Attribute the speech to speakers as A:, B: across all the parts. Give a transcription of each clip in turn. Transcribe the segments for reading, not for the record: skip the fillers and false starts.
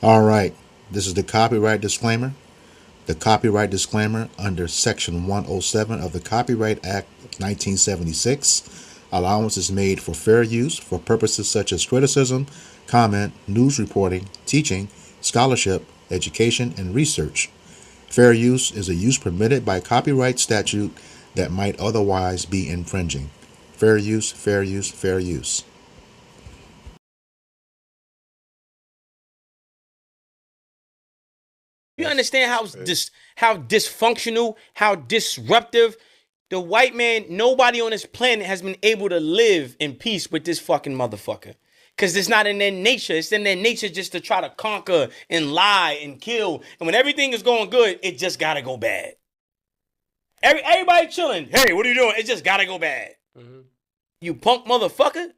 A: All right, this is the copyright disclaimer. The copyright disclaimer under Section 107 of the Copyright Act of 1976. Allowance is made for fair use for purposes such as criticism, comment, news reporting, teaching, scholarship, education, and research. Fair use is a use permitted by copyright statute that might otherwise be infringing. Fair use, fair use, fair use.
B: You understand how dysfunctional, how disruptive the white man, nobody on this planet has been able to live in peace with this fucking motherfucker. Because it's not in their nature. It's in their nature just to try to conquer and lie and kill. And when everything is going good, it just gotta go bad. Everybody chilling. Hey, what are you doing? It just gotta go bad. Mm-hmm. You punk motherfucker.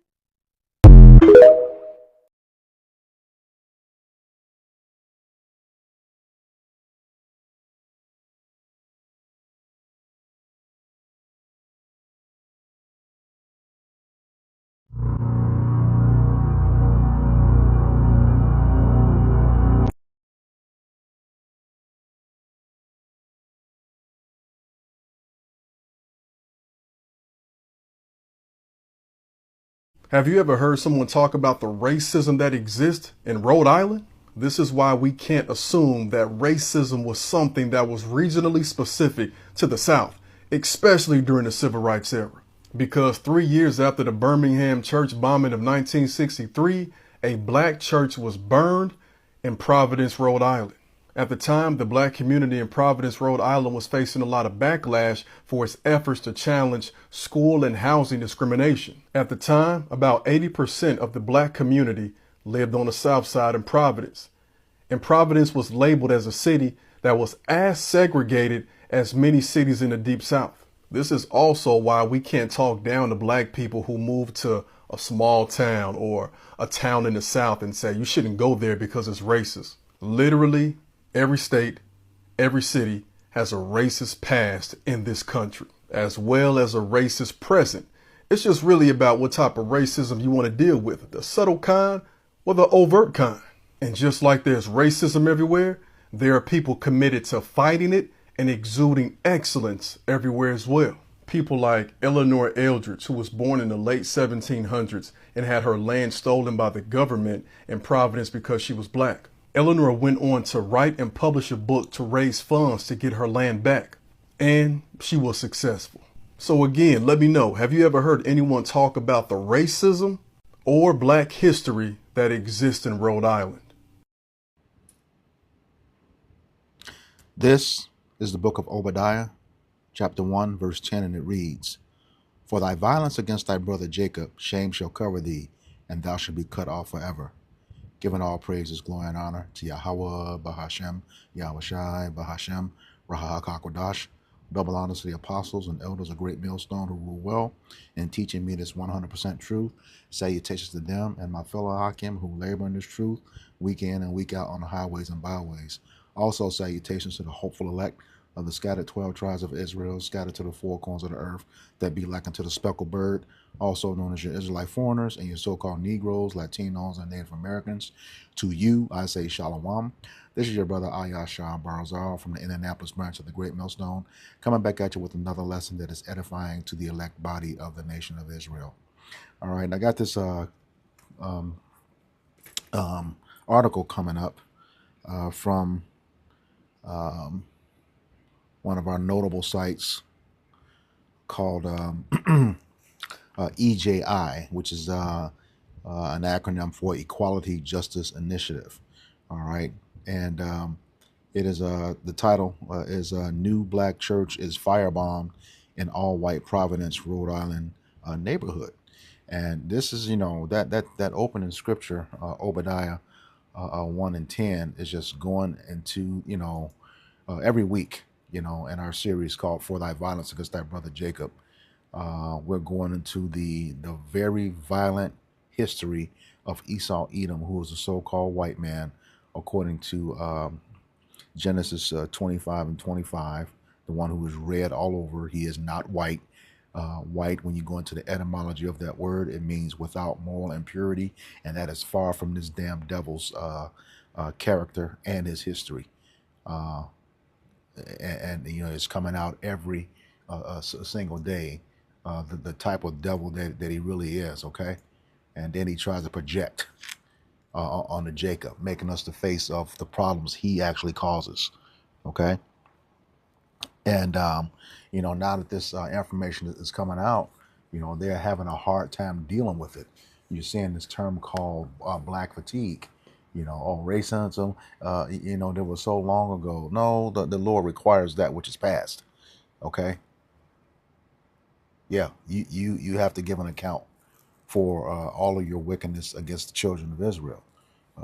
C: Have you ever heard someone talk about the racism that exists in Rhode Island? This is why we can't assume that racism was something that was regionally specific to the South, especially during the Civil Rights era. Because 3 years after the Birmingham church bombing of 1963, a black church was burned in Providence, Rhode Island. At the time, the black community in Providence, Rhode Island was facing a lot of backlash for its efforts to challenge school and housing discrimination. At the time, about 80% of the black community lived on the south side in Providence. And Providence was labeled as a city that was as segregated as many cities in the Deep South. This is also why we can't talk down to black people who move to a small town or a town in the South and say you shouldn't go there because it's racist. Literally, every state, every city has a racist past in this country, as well as a racist present. It's just really about what type of racism you want to deal with, the subtle kind or the overt kind. And just like there's racism everywhere, there are people committed to fighting it and exuding excellence everywhere as well. People like Eleanor Eldridge, who was born in the late 1700s and had her land stolen by the government in Providence because she was black. Eleanor went on to write and publish a book to raise funds to get her land back. And she was successful. So again, let me know, have you ever heard anyone talk about the racism or black history that exists in Rhode Island?
A: This is the book of Obadiah, chapter 1, verse 10, and it reads, For thy violence against thy brother Jacob, shame shall cover thee, and thou shalt be cut off forever. Giving all praises, glory, and honor to Yahweh, Bahashem, Yahweh Shai, Bahashem, Rahak HaKodash. Double honors to the apostles and elders of Great Millstone who rule well in teaching me this 100% truth. Salutations to them and my fellow Hakim who labor in this truth week in and week out on the highways and byways. Also salutations to the hopeful elect of the scattered 12 tribes of Israel, scattered to the four corners of the earth, that be like unto the speckled bird, also known as your Israelite foreigners and your so-called Negroes, Latinos, and Native Americans. To you, I say Shalom. This is your brother Ayashah Barazal from the Indianapolis branch of the Great Millstone, coming back at you with another lesson that is edifying to the elect body of the nation of Israel. All right, and I got this article coming up from one of our notable sites called EJI, which is an acronym for Equality Justice Initiative. All right, and it is the title is New Black Church is Firebombed in All-White Providence, Rhode Island neighborhood. And this is, that opening scripture, Obadiah 1 and 10, is just going into, every week, in our series called For Thy Violence Against Thy Brother Jacob. We're going into the very violent history of Esau Edom, who was a so-called white man, according to Genesis 25 and 25, the one who is red all over. He is not white. White, when you go into the etymology of that word, it means without moral impurity, and that is far from this damn devil's character and his history. Uh, and you know, it's coming out every single day. The type of devil that he really is. Okay, and then he tries to project onto Jacob, making us the face of the problems he actually causes. Okay, and you know, now that this information is coming out, you know, they're having a hard time dealing with it. You're seeing this term called black fatigue. You know, oh, racism. You know, that was so long ago. No, the Lord requires that which is past. Okay, yeah, you have to give an account for all of your wickedness against the children of Israel.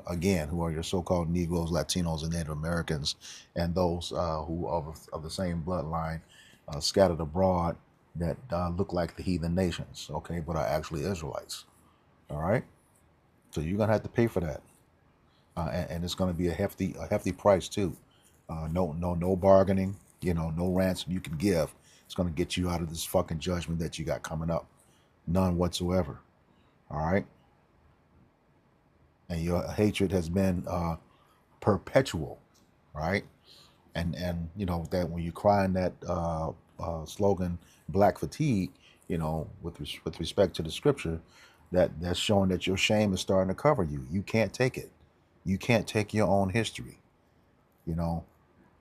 A: Again, who are your so-called Negroes, Latinos, and Native Americans, and those who are of the same bloodline scattered abroad that look like the heathen nations, okay, but are actually Israelites. All right, so you're gonna have to pay for that, and it's gonna be a hefty price too. No bargaining. You know, no ransom you can give. It's gonna get you out of this fucking judgment that you got coming up. None whatsoever. All right, and your hatred has been perpetual, right? And you know that when you crying that slogan "Black Fatigue," you know, with respect to the scripture, that's showing that your shame is starting to cover you. You can't take it. You can't take your own history, you know.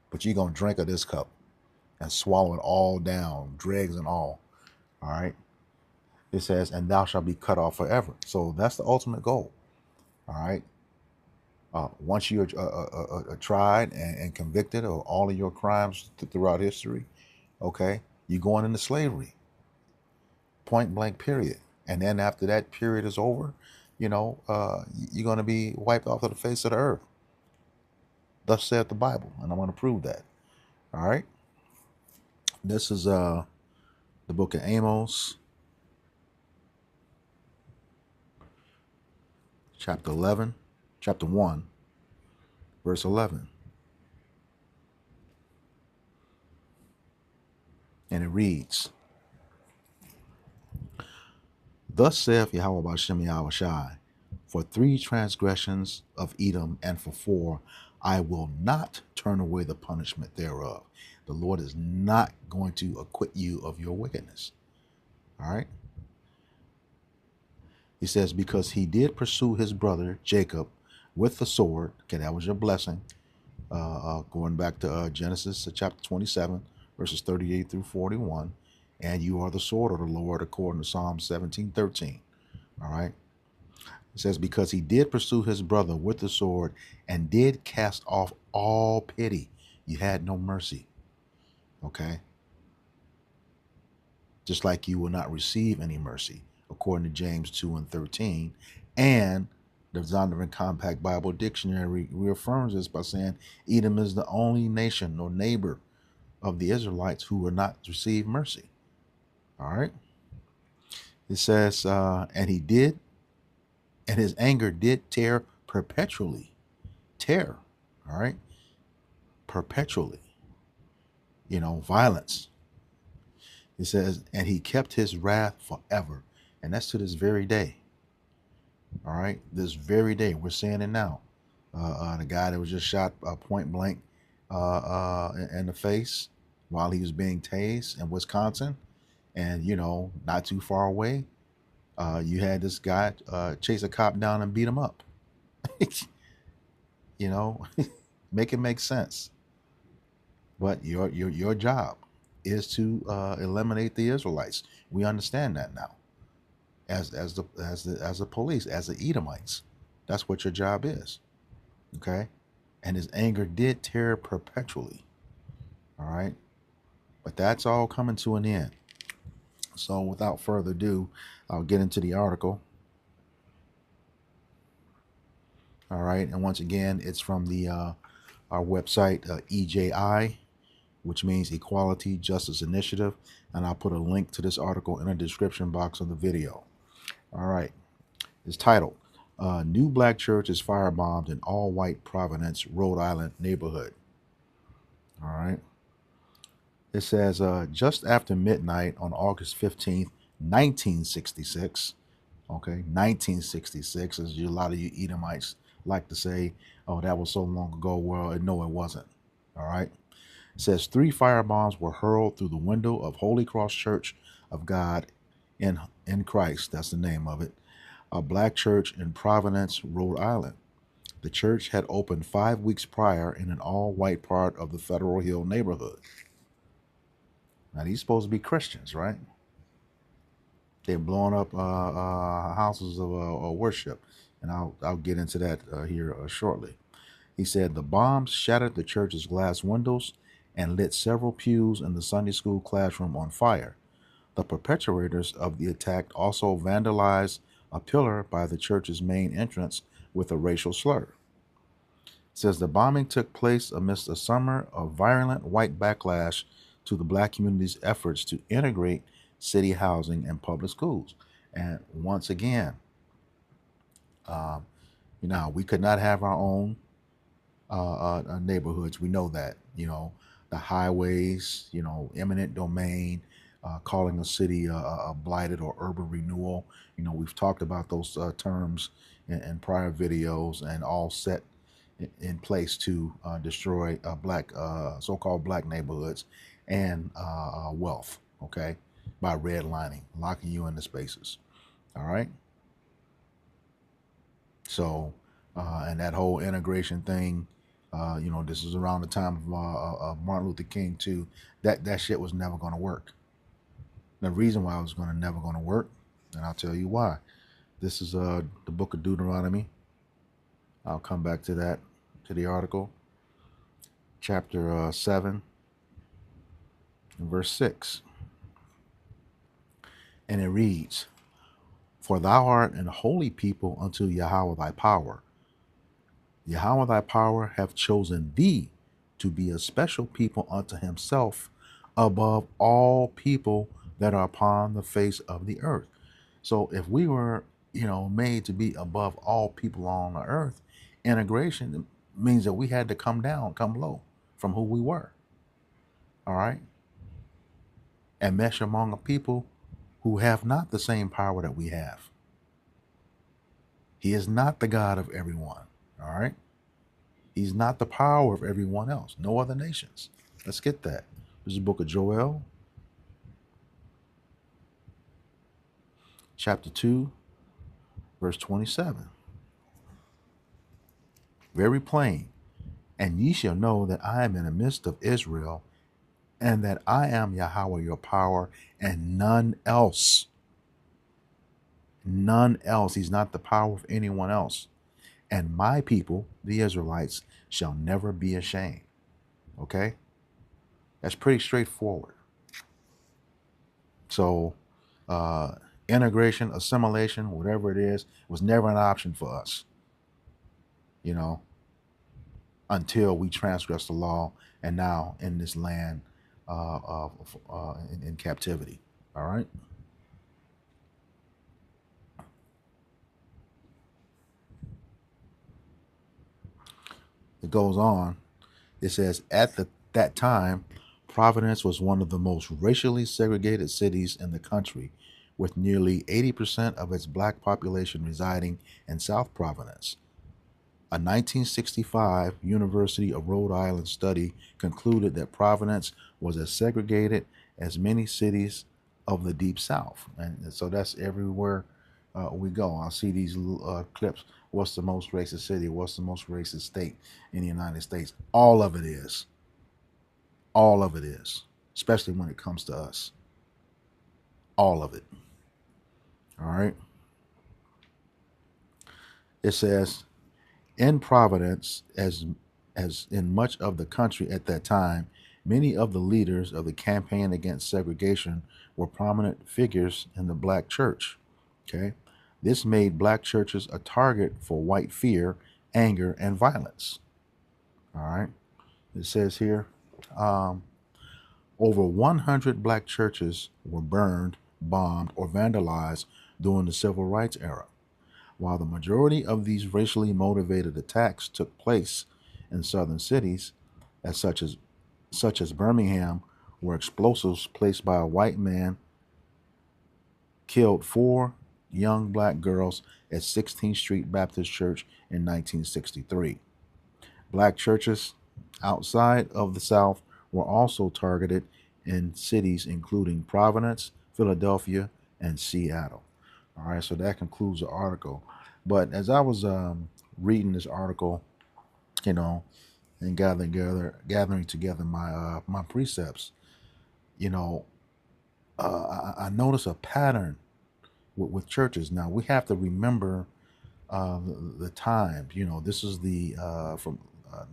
A: But you're gonna drink of this cup and swallow it all down, dregs and all. All right. It says, "And thou shalt be cut off forever." So that's the ultimate goal. All right. Once you're tried and convicted of all of your crimes throughout history, okay, you're going into slavery, point blank, period. And then after that period is over, you know, you're going to be wiped off of the face of the earth. Thus saith the Bible, and I'm going to prove that. All right. This is the book of Amos, chapter 11, chapter 1, verse 11. And it reads, "Thus saith Yahweh Bashem Yahweh Shai, for 3 transgressions of Edom, and for 4, I will not turn away the punishment thereof." The Lord is not going to acquit you of your wickedness. All right. He says, because he did pursue his brother Jacob with the sword. Okay, that was your blessing. Going back to Genesis chapter 27, verses 38 through 41. And you are the sword of the Lord, according to Psalm 17:13. All right. It says, because he did pursue his brother with the sword and did cast off all pity. You had no mercy. Okay. Just like you will not receive any mercy, according to James 2:13. And the Zondervan Compact Bible Dictionary reaffirms this by saying Edom is the only nation or neighbor of the Israelites who will not receive mercy. All right. It says, and he did, and his anger did tear perpetually. Tear. All right. Perpetually. You know, violence. It says, and he kept his wrath forever. And that's to this very day. All right. This very day. We're seeing it now. The guy that was just shot point blank in the face while he was being tased in Wisconsin. And, you know, not too far away, you had this guy chase a cop down and beat him up. You know, make it make sense. But your job is to eliminate the Israelites. We understand that now. As the police, as the Edomites, that's what your job is. Okay, and his anger did tear perpetually. All right, but that's all coming to an end. So without further ado, I'll get into the article. All right, and once again, it's from the our website EJI, which means Equality Justice Initiative, and I'll put a link to this article in the description box of the video. All right, it's titled "New Black Church is Firebombed in All-White Providence, Rhode Island Neighborhood." All right, it says just after midnight on August 15th, 1966, Okay, 1966, as a lot of you Edomites like to say, oh, that was so long ago. Well, no, it wasn't. All right. It says 3 firebombs were hurled through the window of Holy Cross Church of God in Christ. That's the name of it. A black church in Providence, Rhode Island. The church had opened 5 weeks prior in an all-white part of the Federal Hill neighborhood. Now these supposed to be Christians, right? They're blowing up houses of worship, and I'll get into that here shortly. He said the bombs shattered the church's glass windows and lit several pews in the Sunday school classroom on fire. The perpetrators of the attack also vandalized a pillar by the church's main entrance with a racial slur. It says the bombing took place amidst a summer of violent white backlash to the black community's efforts to integrate city housing and public schools. And once again, um, we could not have our own neighborhoods. We know that, the highways, eminent domain, calling a city a blighted or urban renewal. We've talked about those terms in prior videos, and all set in place to destroy black, so-called black neighborhoods and wealth. Okay, by redlining, locking you into spaces. All right. So, and that whole integration thing, this is around the time of Martin Luther King too. That shit was never going to work. The reason why it was never going to work, and I'll tell you why. This is the book of Deuteronomy. I'll come back to that, to the article, chapter 7, and verse 6, and it reads, "For thou art an holy people unto Yahweh thy power. Yahweh thy power hath chosen thee to be a special people unto himself above all people that are upon the face of the earth." So if we were, made to be above all people on the earth, integration means that we had to come down, come low from who we were. All right. And mesh among a people who have not the same power that we have. He is not the God of everyone. All right. He's not the power of everyone else. No other nations. Let's get that. This is the book of Joel, chapter 2, verse 27. Very plain. "And ye shall know that I am in the midst of Israel, and that I am Yahweh your power, and none else." None else. He's not the power of anyone else. "And my people, the Israelites, shall never be ashamed." Okay? That's pretty straightforward. So, integration, assimilation, whatever it is, was never an option for us, until we transgressed the law and now in this land in captivity. All right? It goes on. It says, that time, Providence was one of the most racially segregated cities in the country, with nearly 80% of its black population residing in South Providence. A 1965 University of Rhode Island study concluded that Providence was as segregated as many cities of the Deep South. And so that's everywhere we go. I'll see these clips. What's the most racist city? What's the most racist state in the United States? All of it is. All of it is, especially when it comes to us. All of it. All right. It says, in Providence, as in much of the country at that time, many of the leaders of the campaign against segregation were prominent figures in the black church. Okay. This made black churches a target for white fear, anger, and violence. All right. It says here, over 100 black churches were burned, bombed, or vandalized during the Civil Rights era. While the majority of these racially motivated attacks took place in southern cities, such as Birmingham, where explosives placed by a white man killed 4 young black girls at 16th Street Baptist Church in 1963. Black churches outside of the South were also targeted in cities including Providence, Philadelphia, and Seattle. All right, so that concludes the article. But as I was reading this article, you know, and gathering together my precepts, you know, I notice a pattern with churches. Now we have to remember the time. You know, this is the from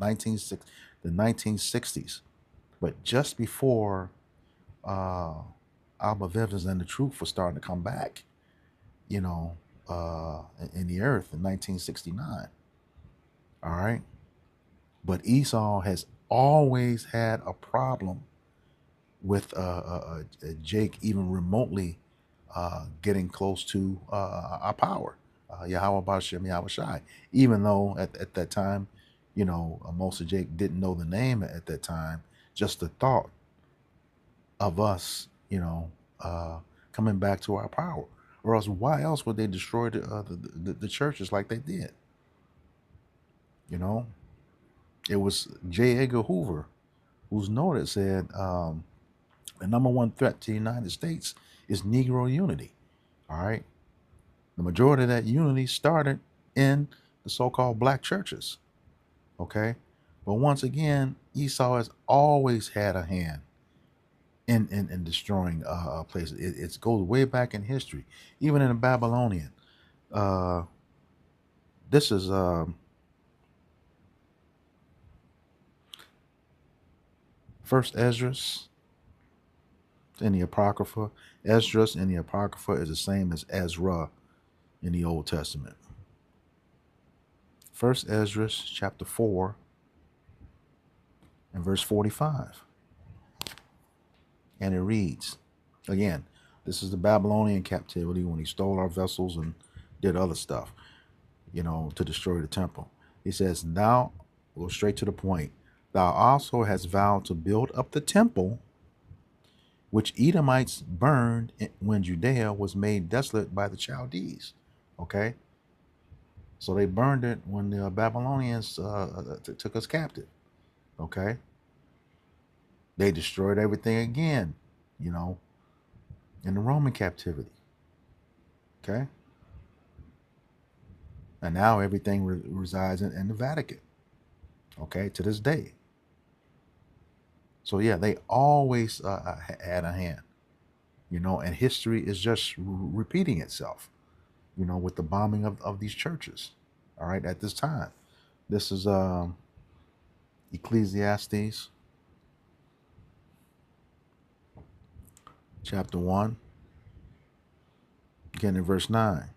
A: 1960s, but just before uh, Alba Vivens and the Truth was starting to come back. You know, in the earth in 1969. All right, but Esau has always had a problem with Jake even remotely getting close to our power. Yahweh Bashem Yahweh Shai. Even though at that time, you know, most of Jake didn't know the name at that time, just the thought of us, you know, coming back to our power. Or else, why else would they destroy the churches like they did? You know, it was J. Edgar Hoover who's noted said the number one threat to the United States is Negro unity. All right, the majority of that unity started in the so-called black churches. Okay, but once again, Esau has always had a hand in destroying places. It goes way back in history, even in the Babylonian. Uh, this is First Esdras in the Apocrypha. Esdras in the Apocrypha is the same as Ezra in the Old Testament. First Esdras chapter 4 and verse 45. And it reads, again, this is the Babylonian captivity when he stole our vessels and did other stuff, you know, to destroy the temple. He says, "Thou," go straight to the point, "thou also hast vowed to build up the temple which Edomites burned when Judea was made desolate by the Chaldees." Okay, so they burned it when the Babylonians took us captive. Okay, they destroyed everything again, you know, in the Roman captivity. Okay, and now everything resides in the Vatican. Okay, to this day. So yeah, they always had a hand, you know, and history is just repeating itself, you know, with the bombing of these churches. All right, at this time, this is Ecclesiastes chapter 1, again in verse 9.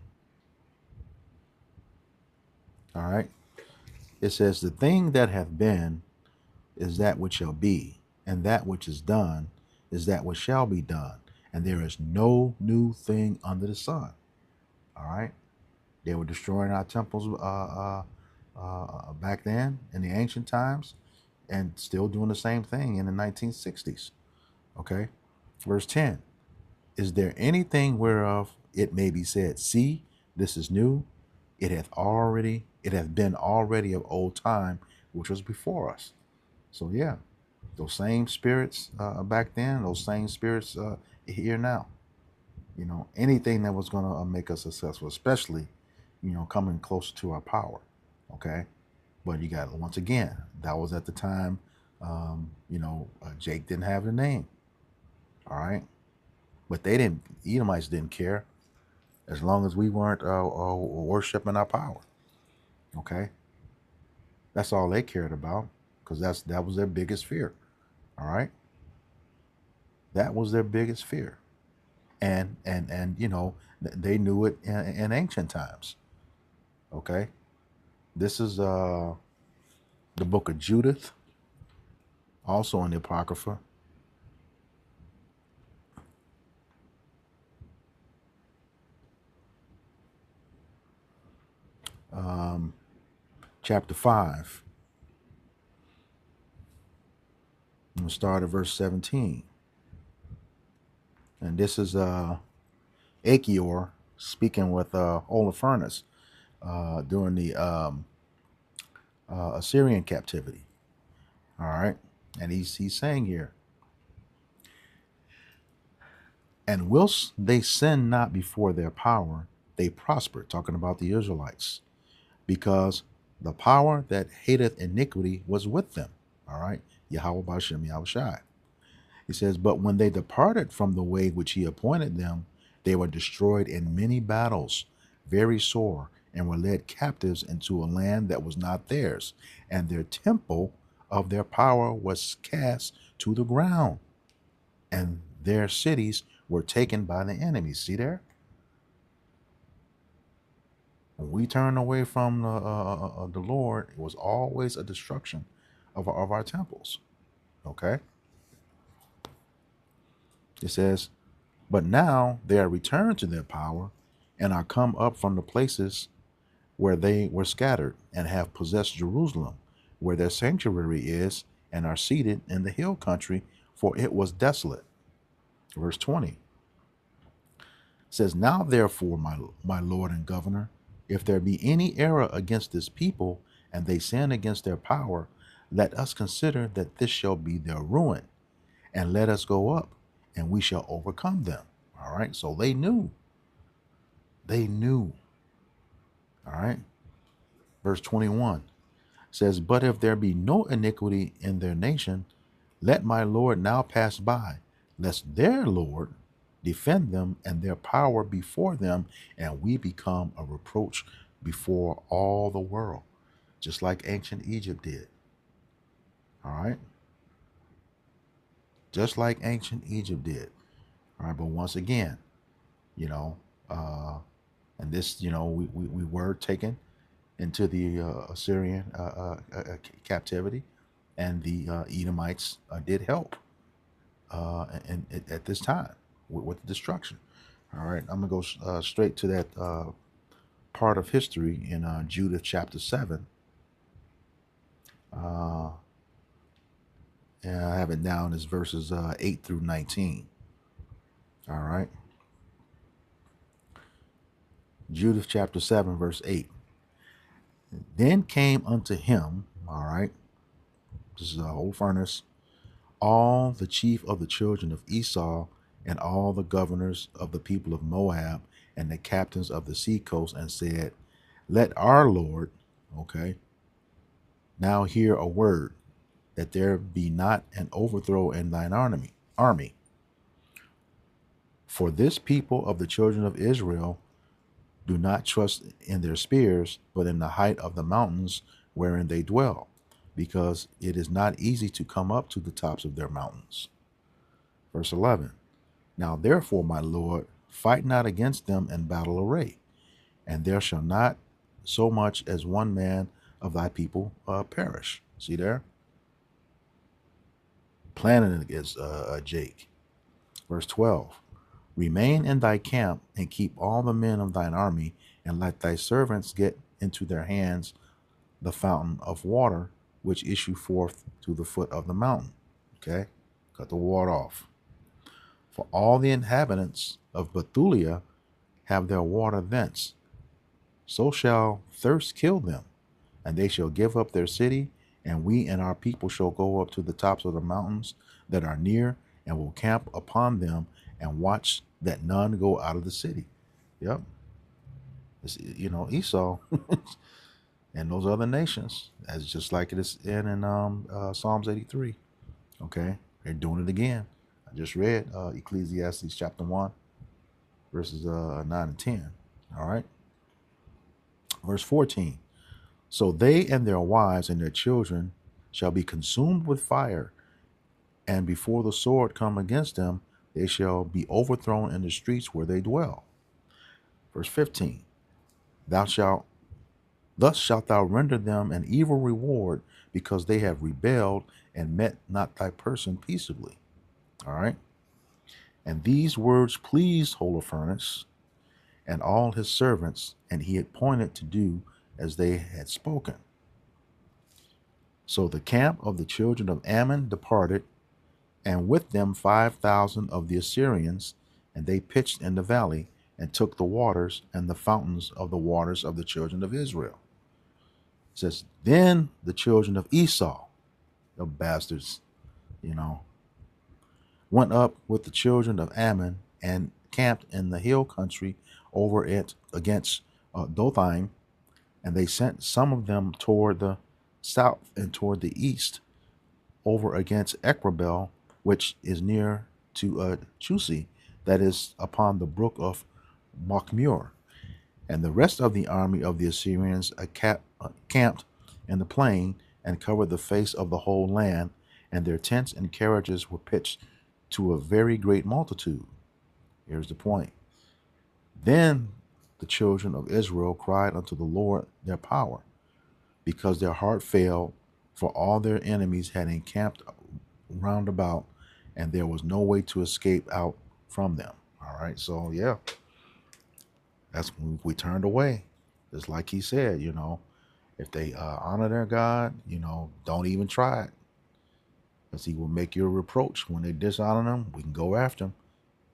A: All right, it says, "The thing that hath been is that which shall be, and that which is done is that which shall be done, and there is no new thing under the sun." All right, they were destroying our temples back then in the ancient times, and still doing the same thing in the 1960s. Okay, verse 10: "Is there anything whereof it may be said, See, this is new? It hath been already of old time, which was before us." So yeah, those same spirits back then, those same spirits here now. You know, anything that was going to make us successful, especially, you know, coming closer to our power. Okay, but you got, once again, that was at the time. Jake didn't have the name. All right, but they didn't. Edomites didn't care as long as we weren't worshiping our power. Okay, that's all they cared about, because that was their biggest fear. All right, that was their biggest fear, and you know, they knew it in ancient times. Okay, this is the book of Judith, also in the Apocrypha. Um, Chapter 5. I'm going to start at verse 17. And this is Achior speaking with Holofernes during the Assyrian captivity. All right. And he's saying here, and whilst they sin not before their power, they prosper, talking about the Israelites, because the power that hateth iniquity was with them. All right. Yahweh Bashem Yahushai. He says, but when they departed from the way which he appointed them, they were destroyed in many battles, very sore, and were led captives into a land that was not theirs, and their temple of their power was cast to the ground, and their cities were taken by the enemies. See there? When we turned away from the Lord, it was always a destruction of our temples. Okay? It says, but now they are returned to their power and are come up from the places where they were scattered and have possessed Jerusalem, where their sanctuary is, and are seated in the hill country, for it was desolate. Verse 20 says, now therefore, my Lord and Governor, if there be any error against this people, and they sin against their power, let us consider that this shall be their ruin, and let us go up, and we shall overcome them. All right, so they knew. They knew. All right. Verse 21 says, but if there be no iniquity in their nation, let my Lord now pass by, lest their Lord defend them and their power before them, and we become a reproach before all the world, just like ancient Egypt did. All right. Just like ancient Egypt did. All right. But once again, you know, and this, you know, we were taken into the Assyrian captivity, and the Edomites did help at this time with the destruction. All right, I'm gonna go straight to that part of history in Judith chapter 7. And I have it down as verses 8 through 19. All right. Judith chapter 7, verse 8. Then came unto him, all right, this is a whole furnace, all the chief of the children of Esau, and all the governors of the people of Moab, and the captains of the seacoast, and said, let our Lord, okay, now hear a word, that there be not an overthrow in thine army. For this people of the children of Israel do not trust in their spears, but in the height of the mountains wherein they dwell, because it is not easy to come up to the tops of their mountains. Verse 11. Now therefore, my Lord, fight not against them in battle array, and there shall not so much as one man of thy people perish. See there? Planning against Jake. Verse 12. Remain in thy camp, and keep all the men of thine army, and let thy servants get into their hands the fountain of water, which issue forth to the foot of the mountain. Okay? Cut the water off. For all the inhabitants of Bethulia have their water thence. So shall thirst kill them, and they shall give up their city, and we and our people shall go up to the tops of the mountains that are near, and will camp upon them, and watch that none go out of the city. Yep. It's, you know, Esau and those other nations. That's just like it is in Psalms 83. Okay. They're doing it again. I just read Ecclesiastes chapter 1, verses 9 and 10. All right. Verse 14. So they and their wives and their children shall be consumed with fire, and before the sword come against them, they shall be overthrown in the streets where they dwell. Verse 15. Thus shalt thou render them an evil reward, because they have rebelled and met not thy person peaceably. All right. And these words pleased Holofernes and all his servants, and he appointed to do as they had spoken. So the camp of the children of Ammon departed, and with them 5,000 of the Assyrians, and they pitched in the valley, and took the waters and the fountains of the waters of the children of Israel. It says, then the children of Esau, the bastards, you know, went up with the children of Ammon and camped in the hill country over it against Dothaim, and they sent some of them toward the south and toward the east over against Ekrabel, which is near to Chusi, that is upon the brook of Machmur. And the rest of the army of the Assyrians camped in the plain and covered the face of the whole land, and their tents and carriages were pitched to a very great multitude. Here's the point. Then the children of Israel cried unto the Lord their power, because their heart failed, for all their enemies had encamped round about, and there was no way to escape out from them. All right, so yeah, that's when we turned away. Just like he said, if they honor their God, don't even try it, because he will make you a reproach. When they dishonor him, we can go after them.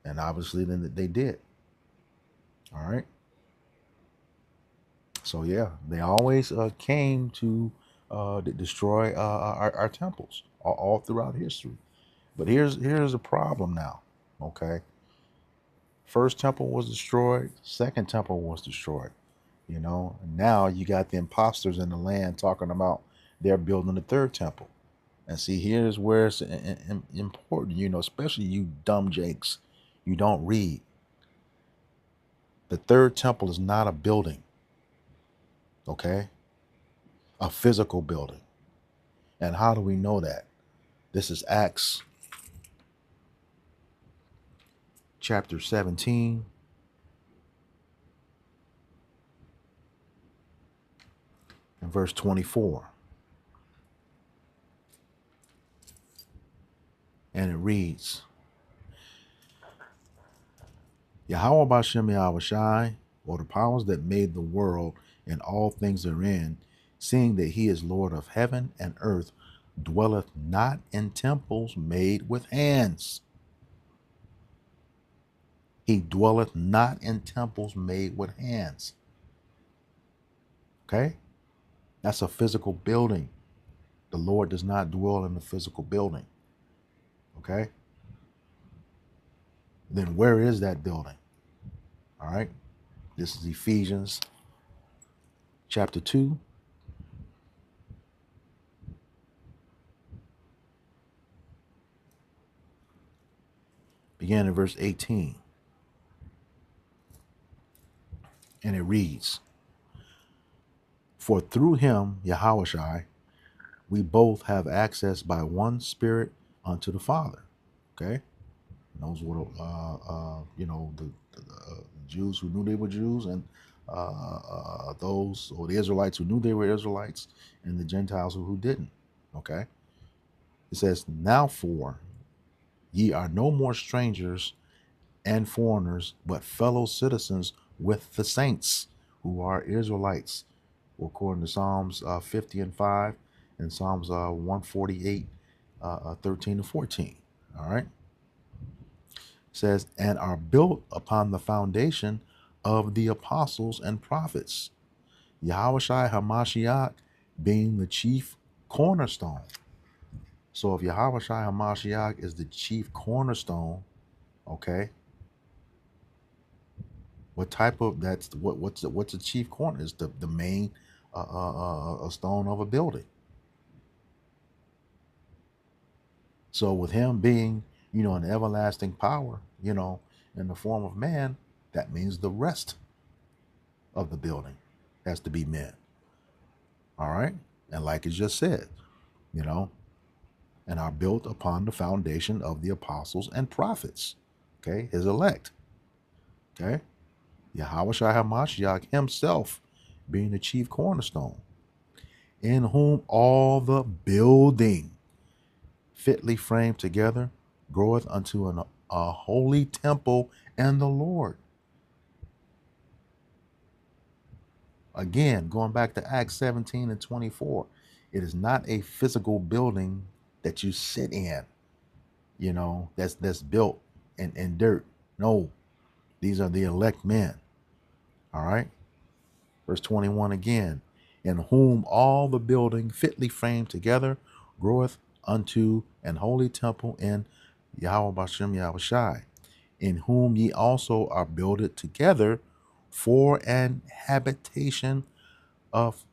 A: And obviously then they did. All right. So yeah, they always came to destroy our temples all throughout history. But here's a problem now. Okay. First temple was destroyed. Second temple was destroyed. Now you got the imposters in the land talking about they're building the third temple. And see, here's where it's important, especially you dumb jakes. You don't read. The third temple is not a building, okay? A physical building. And how do we know that? This is Acts chapter 17. And verse 24. And it reads, Yahweh Bashem Yahweh Shai, or the powers that made the world and all things therein, seeing that he is Lord of heaven and earth, dwelleth not in temples made with hands. He dwelleth not in temples made with hands. Okay? That's a physical building. The Lord does not dwell in a physical building. Okay? Then where is that building? All right? This is Ephesians chapter 2. Beginning in verse 18. And it reads, For through him, Yahushai, we both have access by one Spirit unto the Father. Okay? And those were, the Jews who knew they were Jews, and those, or the Israelites who knew they were Israelites, and the Gentiles who didn't. Okay? It says, Now for ye are no more strangers and foreigners, but fellow citizens with the saints who are Israelites, according to Psalms 50 and 5 and Psalms 148, 13 and 14. All right. It says, and are built upon the foundation of the apostles and prophets, Yahushua HaMashiach being the chief cornerstone. So if Yahushua HaMashiach is the chief cornerstone, okay, what type of what's the chief corner? Is the main a stone of a building. So with him being, an everlasting power, in the form of man, that means the rest of the building has to be men. All right. And like it just said, and are built upon the foundation of the apostles and prophets. Okay. His elect. Okay. Yahushua HaMashiach himself being the chief cornerstone, in whom all the building fitly framed together groweth unto a holy temple in the Lord. Again, going back to Acts 17 and 24, it is not a physical building that you sit in, that's built in dirt. No, These are the elect men. All right. Verse 21 again. In whom all the building fitly framed together groweth unto an holy temple in Yahweh Bashem Yahushai, in whom ye also are builded together for an habitation of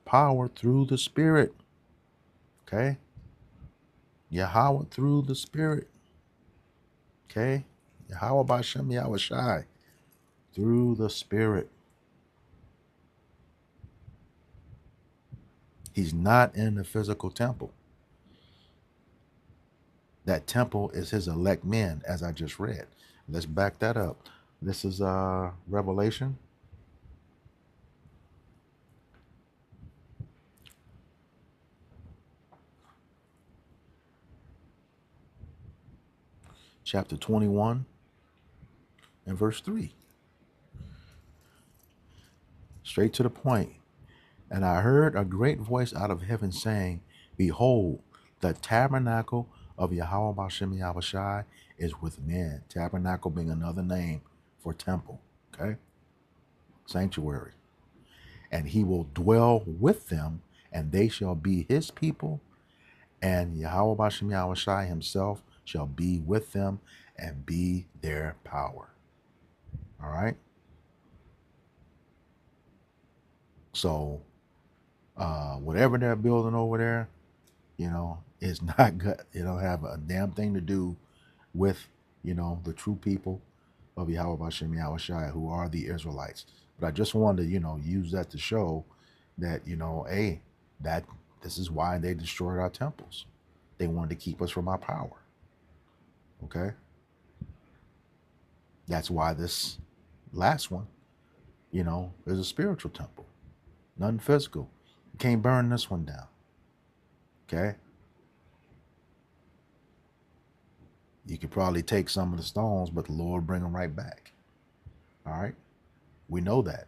A: power through the Spirit. Okay. Yahweh through the Spirit. Okay. Yahweh Bashem Yahushai through the Spirit. He's not in the physical temple. That temple is his elect men, as I just read. Let's back that up. This is Revelation. Chapter 21 and verse 3. Straight to the point. And I heard a great voice out of heaven saying, Behold, the tabernacle of Yahweh Bashem Yahushai is with men. Tabernacle being another name for temple. Okay? Sanctuary. And he will dwell with them, and they shall be his people, and Yahweh Bashem Yahushai himself shall be with them and be their power. All right? So, whatever they're building over there, it's not good. It don't have a damn thing to do with, the true people of Yahweh Bashem Yahushai, who are the Israelites. But I just wanted to, use that to show that, hey, that this is why they destroyed our temples. They wanted to keep us from our power. Okay? That's why this last one, is a spiritual temple. Nothing physical. You can't burn this one down. Okay? You could probably take some of the stones, but the Lord bring them right back. All right? We know that.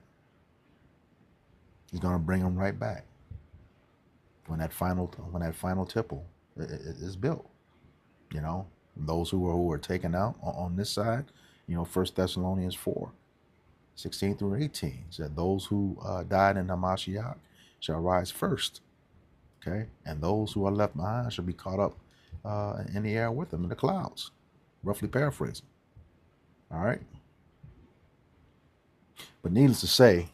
A: He's going to bring them right back when that final temple is built. Those who are taken out on this side, 1 Thessalonians 4:16 through 18 said those who died in Hamashiach shall rise first. Okay? And those who are left behind shall be caught up in the air with them in the clouds. Roughly paraphrasing. All right? But needless to say,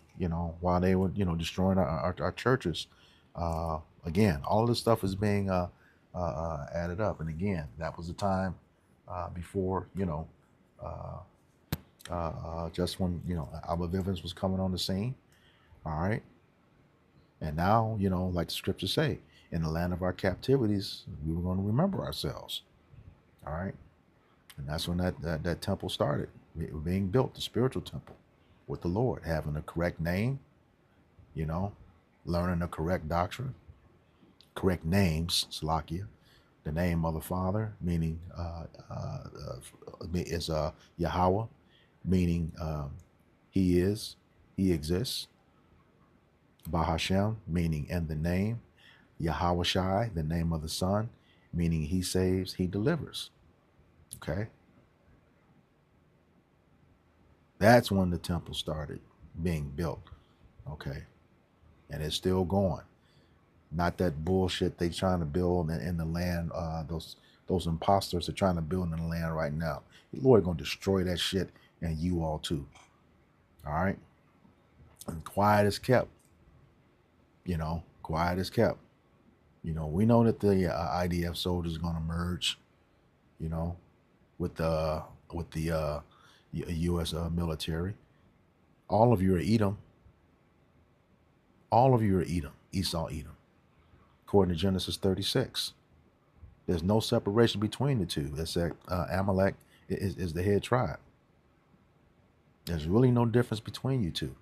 A: while they were, destroying our churches, again, all of this stuff is being added up. And again, that was the time before, just when, Abba Vivens was coming on the scene. All right. And now, like the scriptures say, in the land of our captivities, we were going to remember ourselves. All right. And that's when that temple started being built, the spiritual temple with the Lord, having the correct name, learning the correct doctrine, correct names, Salakia, the name of the Father, meaning is Yahweh, meaning he exists. Bahashem, meaning in the name. Yahweh Shai, the name of the Son, meaning he saves, he delivers. Okay? That's when the temple started being built. Okay? And it's still going. Not that bullshit they trying to build in the land. Those imposters are trying to build in the land right now. The Lord going to destroy that shit, and you all too. All right? And quiet is kept. Quiet is kept. We know that the IDF soldiers are going to merge, with the U.S. military. All of you are Edom. All of you are Edom, Esau, Edom. According to Genesis 36, there's no separation between the two. It's that Amalek is the head tribe. There's really no difference between you two.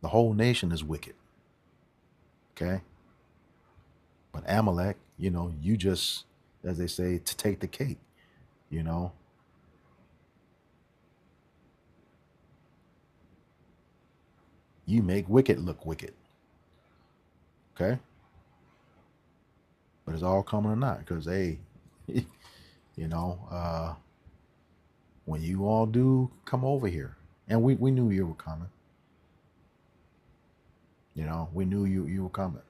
A: The whole nation is wicked. Okay? But Amalek, you just, as they say, to take the cake, You make wicked look wicked. Okay? But it's all coming or not, because hey, when when you all do come over here, and we knew you were coming. You know, we knew you were coming.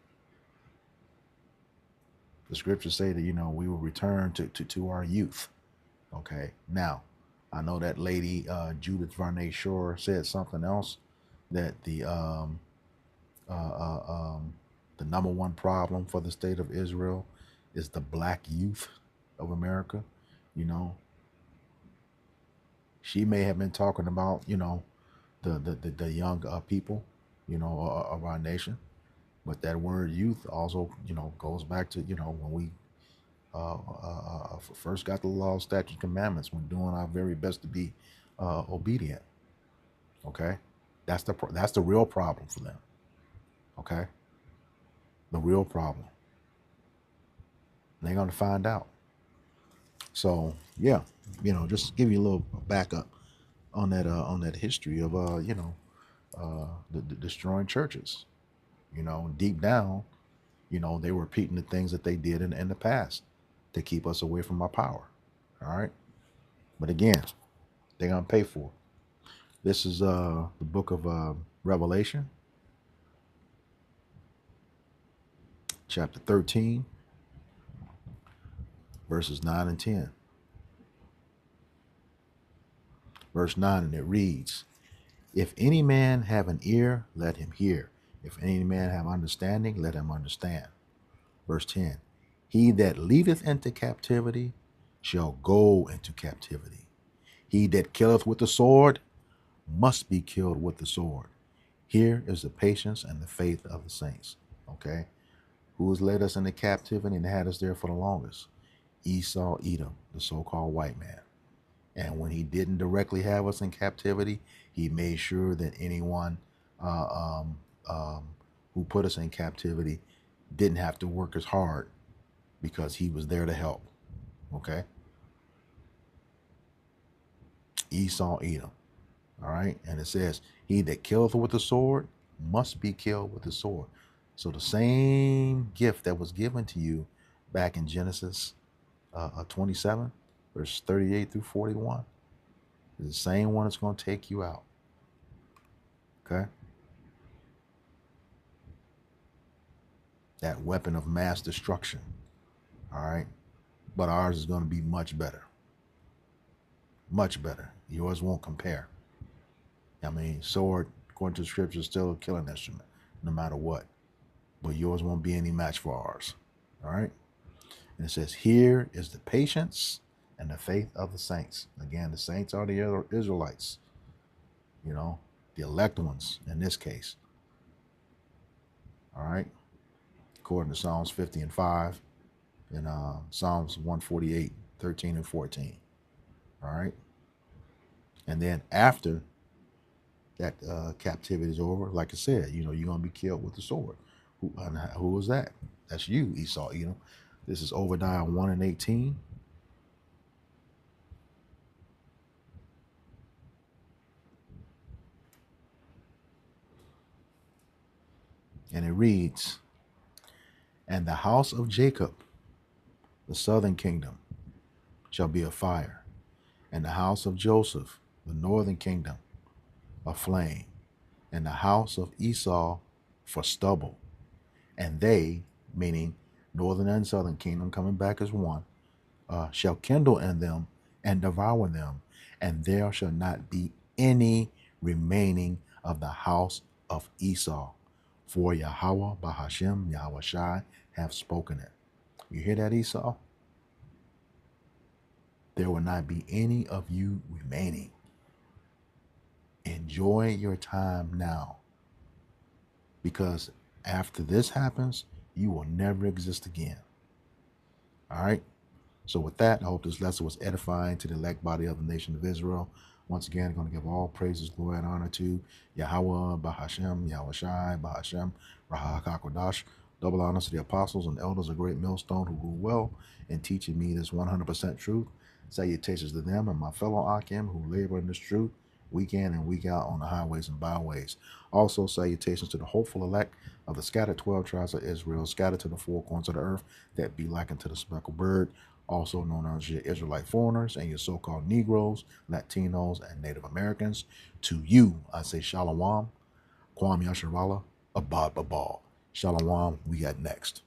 A: The scriptures say that, you know, we will return to our youth. Okay. Now, I know that lady Judith Varney Shore said something else, that the number one problem for the state of Israel is the black youth of America. You know, she may have been talking about, you know, the young people, you know, of our nation. But that word youth also, you know, goes back to, you know, when we first got the law, statutes, commandments, when doing our very best to be obedient. Okay, that's the real problem for them. Okay, the real problem. They're gonna find out. So yeah, you know, just give you a little backup on that history of you know, the destroying churches. You know, deep down, you know, they were repeating the things that they did in the past to keep us away from our power. All right, but again, they're gonna pay for it. This is the book of Revelation, chapter 13, verses 9 and 10. Verse 9, and it reads, if any man have an ear, let him hear. If any man have understanding, let him understand. Verse 10, he that leadeth into captivity shall go into captivity. He that killeth with the sword must be killed with the sword. Here is the patience and the faith of the saints. Okay, who has led us into captivity and had us there for the longest? Esau, Edom, the so-called white man. And when he didn't directly have us in captivity, he made sure that anyone who put us in captivity didn't have to work as hard, because he was there to help. Okay? Esau, Edom. All right? And it says, he that killeth with the sword must be killed with the sword. So the same gift that was given to you back in Genesis 27, verse 38 through 41, is the same one that's going to take you out. Okay? That weapon of mass destruction. All right? But ours is going to be much better. Much better. Yours won't compare. I mean, sword, according to the scripture, is still a killing instrument, no matter what. But yours won't be any match for ours. All right? And it says, here is the patience and the faith of the saints. Again, the saints are the Israelites. You know, the elect ones in this case. All right? According to Psalms 50 and 5 and Psalms 148, 13 and 14. All right? And then after that captivity is over, like I said, you know, you're going to be killed with the sword. Who was that? That's you, Esau, Edom. This is Obadiah 1 and 18. And it reads, and the house of Jacob, the southern kingdom, shall be a fire, and the house of Joseph, the northern kingdom, a flame, and the house of Esau for stubble. And they, meaning northern and southern kingdom coming back as one, shall kindle in them and devour them, and there shall not be any remaining of the house of Esau. For Yahweh Bahashem Yahweh Shai have spoken it. You hear that, Esau? There will not be any of you remaining. Enjoy your time now, because after this happens, you will never exist again. All right? So with that, I hope this lesson was edifying to the elect body of the nation of Israel. Once again, I'm going to give all praises, glory, and honor to Yahweh, Bahashem, Yahweh Shai, Bahashem, Rahakakodash. Double honors to the apostles and elders of Great Millstone who rule well in teaching me this 100% truth. Salutations to them and my fellow Akim who labor in this truth week in and week out on the highways and byways. Also, salutations to the hopeful elect of the scattered 12 tribes of Israel, scattered to the four corners of the earth, that be likened to the speckled bird. also known as your Israelite foreigners and your so-called Negroes, Latinos, and Native Americans. To you, I say Shalom, Kwam Yasharala, Abad Babal. Shalom, we got next.